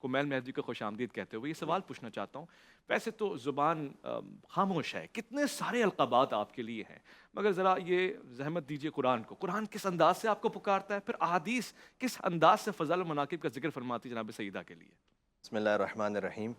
کمیل مہدی کو خوش آمدید کہتے ہوئے یہ سوال پوچھنا چاہتا ہوں. ویسے تو زبان خاموش ہے، کتنے سارے القابات آپ کے لیے ہیں، مگر ذرا یہ زحمت دیجئے قرآن کو. قرآن کس انداز سے آپ کو پکارتا ہے، پھر احادیث کس انداز سے فضائل و مناقب کا ذکر فرماتی جناب سیدہ کے لیے؟ بسم اللہ الرحمن الرحیم.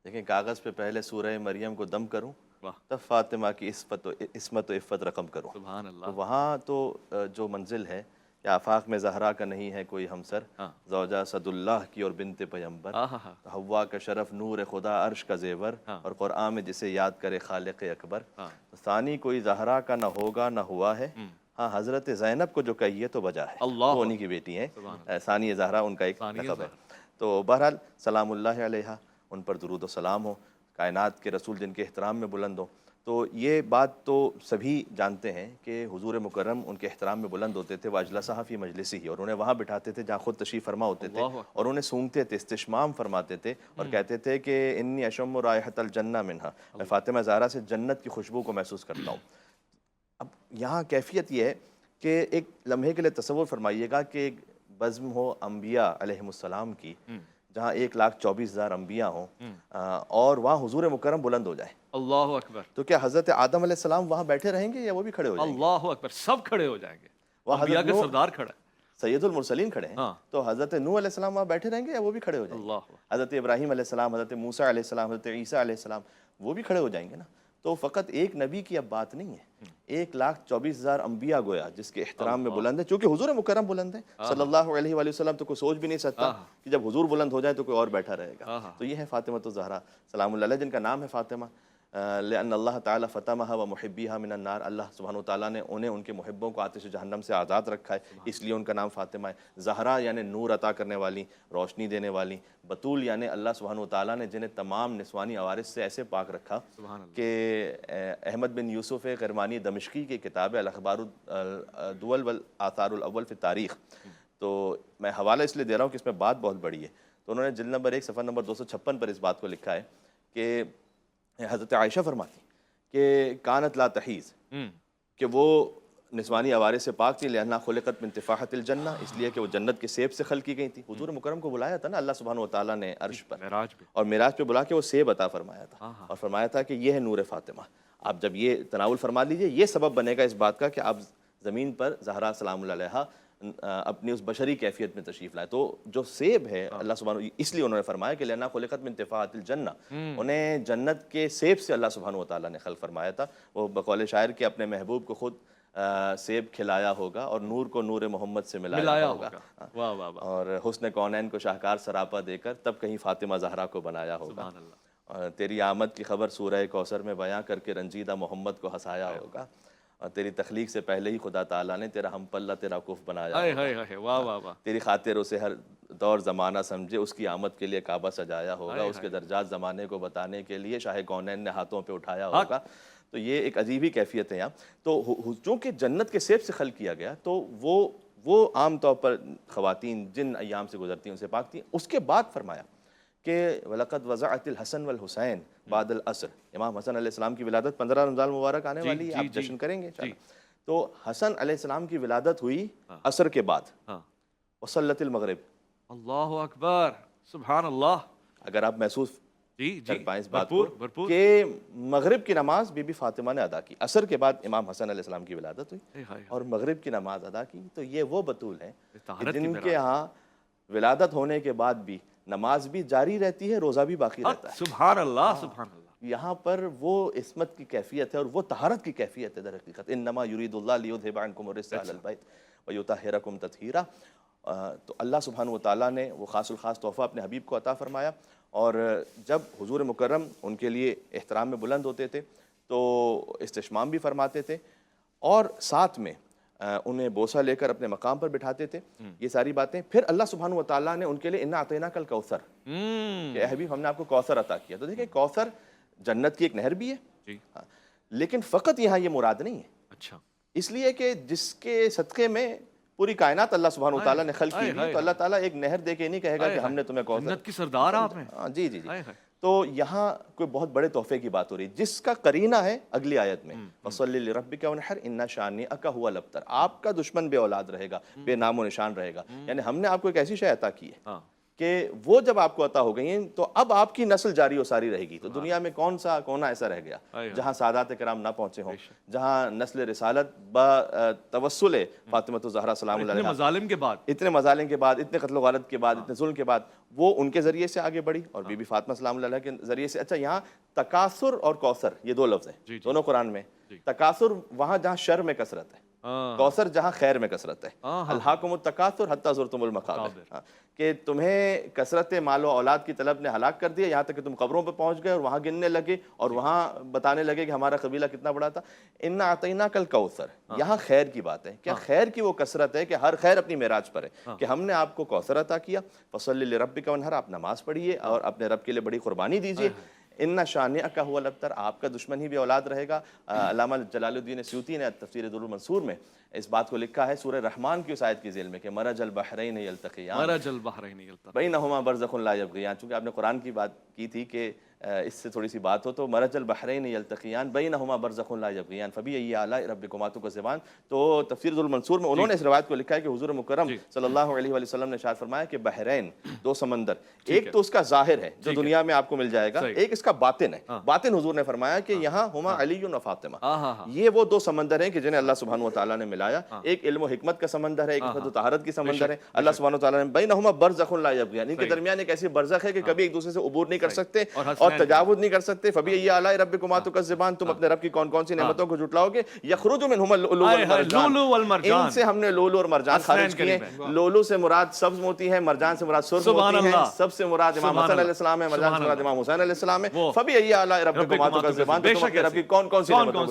دیکھیں، کاغذ پہ پہلے سورہ مریم کو دم کروں، واہ، تب فاطمہ کی عصمت و عفت رقم کروں. سبحان تو اللہ. وہاں تو جو منزل ہے کہ آفاق میں زہرا کا نہیں ہے کوئی ہمسر، ہاں، زوجہ صد اللہ کی اور بنت پیمبر، ہاں ہاں حوا کا شرف نور خدا عرش کا زیور، ہاں اور قرآن میں جسے یاد کرے خالق اکبر. ہاں. تو ثانی کوئی زہرا کا نہ ہوگا نہ ہوا ہے. ہاں، حضرت زینب کو جو کہیے تو بجا ہے، وہ اللہ انہی کی اکبر، بیٹی ہیں. سبحان اللہ. ثانی زہرا ان کا ایک ثانیہ لقب ہے. زہرا. تو بہرحال سلام اللہ علیہ، ان پر درود و سلام ہو، کائنات کے رسول جن کے احترام میں بلند ہو. تو یہ بات تو سبھی جانتے ہیں کہ حضور مکرم ان کے احترام میں بلند ہوتے تھے. واجلسہ فی مجلسی ہی، اور انہیں وہاں بٹھاتے تھے جہاں خود تشریف فرما ہوتے تھے، اللہ اکبر. اور انہیں سونگتے تھے، استشمام فرماتے تھے، اور کہتے تھے کہ انی اشم رائحۃ الجنہ منہا، میں فاطمہ زہرا سے جنت کی خوشبو کو محسوس کرتا ہوں. اب یہاں کیفیت یہ ہے کہ ایک لمحے کے لیے تصور فرمائیے گا کہ ایک بزم ہو انبیاء علیہم السلام کی، جہاں 1,24,000 انبیاء ہوں، اور وہاں حضور مکرم بلند ہو جائے. اللہ اکبر، تو کیا حضرت آدم علیہ السلام وہاں بیٹھے رہیں گے یا وہ بھی کھڑے ہو جائیں گے؟ اللہ اکبر، سب کھڑے ہو جائیں گے. وہ انبیاء حضرت کے نوح سردار کھڑا ہے. سید المرسلین کھڑے ہیں، ہاں، تو حضرت نوح علیہ السلام وہاں بیٹھے رہیں گے یا وہ بھی کھڑے ہو جائیں گے؟ اللہ اکبر. حضرت ابراہیم علیہ السلام، حضرت موسیٰ علیہ السلام، حضرت عیسیٰ علیہ السلام، وہ بھی کھڑے ہو جائیں گے نا. تو فقط ایک نبی کی اب بات نہیں ہے، 1,24,000 انبیاء گویا جس کے احترام میں بلند ہے، چونکہ حضور مکرم بلند ہے صلی اللہ علیہ وآلہ وسلم. تو کوئی سوچ بھی نہیں سکتا کہ جب حضور بلند ہو جائے تو کوئی اور بیٹھا رہے گا. تو یہ ہے فاطمہ الزہرا سلام اللہ علیہ، جن کا نام ہے فاطمہ لأن اللہ تعالیٰ فتمہا و محبیہا من النار. اللہ سبحانہ وتعالیٰ نے انہیں ان کے محبوں کو آتش جہنم سے آزاد رکھا ہے، اس لیے ان کا نام فاطمہ ہے. زہرا یعنی نور عطا کرنے والی، روشنی دینے والی. بطول یعنی اللہ سبحانہ وتعالیٰ نے جنہیں تمام نسوانی عوارض سے ایسے پاک رکھا کہ احمد بن یوسف کرمانی دمشقی کی کتاب ہے الاخبار الدول والآثار الاول فی التاریخ. تو میں حوالہ اس لیے دے رہا ہوں کہ اس میں بات بہت بڑی ہے. تو انہوں نے جلد نمبر 1 صفحہ نمبر 256 پر اس بات کو لکھا ہے کہ حضرت عائشہ فرماتی کہ کانت لا تحیز، کہ وہ نسوانی عوارض سے پاک تھی، لأنہا خلقت من تفاحت الجنہ، اس لیے کہ وہ جنت کے سیب سے خلق کی گئی تھی. حضور مکرم کو بلایا تھا نا اللہ سبحانہ وتعالیٰ نے عرش پر، معراج پہ. اور معراج پہ بلا کے وہ سیب عطا فرمایا تھا، اور فرمایا تھا کہ یہ ہے نور فاطمہ. آپ جب یہ تناول فرما لیجئے، یہ سبب بنے گا اس بات کا کہ آپ زمین پر زہرا سلام اللہ علیہا اپنی اس بشری کیفیت میں تشریف لائے. تو جو سیب ہے اللہ سبحانہ، اس لیے انہوں نے فرمایا کہ لأنہا خلقت من تفاحت الجنہ، انہیں جنت کے سیب سے اللہ سبحانہ وتعالیٰ نے خلق فرمایا تھا. وہ بقول شاعر کے اپنے محبوب کو خود سیب کھلایا ہوگا اور نور کو نور محمد سے ملایا ہوگا، واہ واہ واہ. اور حسن کونین کو شاہکار سراپا دے کر تب کہیں فاطمہ زہرا کو بنایا ہوگا. سبحان اللہ. اور تیری آمد کی خبر سورہ کوثر میں بیاں کر کے رنجیدہ محمد کو ہنسایا ہوگا. اور تیری تخلیق سے پہلے ہی خدا تعالیٰ نے تیرا ہم پلہ تیرا کف بنایا ہائے ہوگا. ہائے ہائے، واہ واہ واہ. تیری خاطر اسے ہر دور زمانہ سمجھے، اس کی آمد کے لیے کعبہ سجایا ہوگا. اس کے درجات زمانے کو بتانے کے لیے شاہ کونین نے ہاتھوں پہ اٹھایا ہوگا. تو یہ ایک عجیب ہی کیفیت ہے یہاں. تو چونکہ جنت کے سیب سے خلق کیا گیا، تو وہ عام طور پر خواتین جن ایام سے گزرتی ہیں ان سے پاک تھیں. اس کے بعد فرمایا کہ وَلَقَدْ وَزَعَتِ الْحَسَنُ وَالْحُسَيْنُ بَعْدَ الْعَصْرِ. امام حسن علیہ السلام کی ولادت 15 رمضان مبارک آنے والی ہے، آپ جشن کریں گے انشاءاللہ. تو حسن علیہ السلام کی ولادت ہوئی عصر کے بعد، وصلت المغرب. اللہ اکبر، سبحان اللہ. اگر آپ محسوس جی کر جی، پائیں اس بات کو بھرپور. کہ مغرب کی نماز بی بی فاطمہ نے ادا کی، عصر کے بعد امام حسن علیہ السلام کی ولادت ہوئی اور مغرب کی نماز ادا کی. تو یہ وہ بطول ہیں جن کے ہاں ولادت ہونے کے بعد بھی نماز بھی جاری رہتی ہے، روزہ بھی باقی رہتا ہے. سبحان اللہ، سبحان اللہ. یہاں پر وہ عصمت کی کیفیت ہے اور وہ طہارت کی کیفیت ہے در حقیقت. انما یرید اللہ لیذھب عنکم الرجس اہل البیت ویطہرکم تطہیرا. تو اللہ سبحانہ وتعالیٰ نے وہ خاص الخاص تحفہ اپنے حبیب کو عطا فرمایا. اور جب حضور مکرم ان کے لیے احترام میں بلند ہوتے تھے تو استشمام بھی فرماتے تھے، اور ساتھ میں انہیں بوسہ لے کر اپنے مقام پر بٹھاتے تھے. یہ ساری باتیں پھر اللہ سبحانہ وتعالیٰ نے ان کے لیے انا اعطیناک الکوثر، کہ اے حبیب ہم نے آپ کو کوثر عطا کیا. تو دیکھیں کوثر جنت کی ایک نہر بھی ہے، لیکن فقط یہاں یہ مراد نہیں ہے. اچھا، اس لیے کہ جس کے صدقے میں پوری کائنات اللہ سبحانہ وتعالیٰ نے خلق کی ہوئی، تو اللہ تعالیٰ ایک نہر دے کے نہیں کہے گا کہ ہم نے تمہیں کوثر. جنت کی سردار آپ ہیں. جی جی جی. تو یہاں کوئی بہت بڑے تحفے کی بات ہو رہی ہے جس کا قرینہ ہے اگلی آیت میں فَصَلِّ لِرَبِّكَ وَانْحَرْ إِنَّ شَانِئَكَ هُوَ الْأَبْتَرُ. آپ کا دشمن بے اولاد رہے گا، بے نام و نشان رہے گا. یعنی ہم نے آپ کو ایک ایسی شے عطا کی ہے کہ وہ جب آپ کو عطا ہو گئی ہیں تو اب آپ کی نسل جاری و ساری رہے گی. تو دنیا میں کون سا کونا ایسا رہ گیا جہاں سادات کرام نہ پہنچے ہوں, جہاں نسل رسالت توسل فاطمۃ الزہرا سلام اللہ علیہا مظالم کے بعد, اتنے مظالم کے بعد, اتنے قتل و غارت کے بعد, اتنے ظلم کے بعد وہ ان کے ذریعے سے آگے بڑھی, اور بی بی فاطمہ سلام اللہ علیہا کے ذریعے سے. اچھا, یہاں تکاثر اور کوثر یہ دو لفظ ہیں دونوں قرآن میں. تکاثر وہاں جہاں شر میں کثرت ہے, کوثر جہاں خیر میں کثرت ہے. الہاکم التکاثر حتی زرتم المقابر, کہ تمہیں کثرت مال و اولاد کی طلب نے ہلاک کر دیا, یہاں تک کہ تم قبروں پہ پہنچ گئے اور وہاں گننے لگے اور وہاں بتانے لگے کہ ہمارا قبیلہ کتنا بڑا تھا. انا اعطیناک الکوثر, یہاں خیر کی بات ہے. کیا خیر کی وہ کثرت ہے کہ ہر خیر اپنی معراج پر ہے, کہ ہم نے آپ کو کوثر عطا کیا. فصلی لربک وانحر, آپ نماز پڑھیے اور اپنے رب کے لیے بڑی قربانی دیجیے. ان شانئک هو الابتر, آپ کا دشمن ہی بھی اولاد رہے گا. علامہ جلال الدین سیوطی نے تفسیر در المنصور میں اس بات کو لکھا ہے سورہ رحمان کی اس آیت کی ذیل میں کہ مرج البحرین یلتقیان مرج البحرین یلتقیان بینہما برزخ لا یبغیان. چونکہ آپ نے قرآن کی بات کی تھی کہ اس سے تھوڑی سی بات ہو, تو مرج البحرین یلتقیان بینہما برزخ لا یبغیان فبأی آلاء ربکما تکذبان. تو تفسیر در المنصور میں انہوں نے اس روایت کو لکھا ہے کہ حضور مکرم صلی اللہ علیہ وآلہ وسلم نے ارشاد فرمایا کہ بحرین, دو سمندر, ایک تو اس کا ظاہر ہے جو دنیا میں آپ کو مل جائے گا, ایک اس کا باطن ہے. باطن حضور نے فرمایا کہ یہاں ہما علی و فاطمہ, یہ وہ دو سمندر ہیں کہ جنہیں اللہ سبحانہ و تعالیٰ نے ملایا. ایک علم و حکمت کا سمندر ہے, ایک عفت و طہارت کی سمندر ہے. اللہ سبحانہ و تعالیٰ نے بینہما برزخ لا یبغیان, ان کے درمیان ایک ایسی برزخ ہے کہ کبھی ایک دوسرے سے عبور نہیں کر سکتے اور تجاوز نہیں کر سکتے. فبأی آلاء ربکما تکذبان, تم اپنے رب کی کون کون سی نعمتوں کو جھٹلاؤ گے. یخرج منہما اللؤلؤ والمرجان, ان سے ہم نے لولو اور مرجان خارج کیے. لولو سے مراد سبز موتی ہے, مرجان سے مراد سرخ موتی ہے. سب سے مراد امام حسن علیہ السلام ہے, مرجان سے مراد امام حسین علیہ السلام ہے. فبأی آلاء ربکما تکذبان, تم اپنے رب کی کون کون سی نعمتوں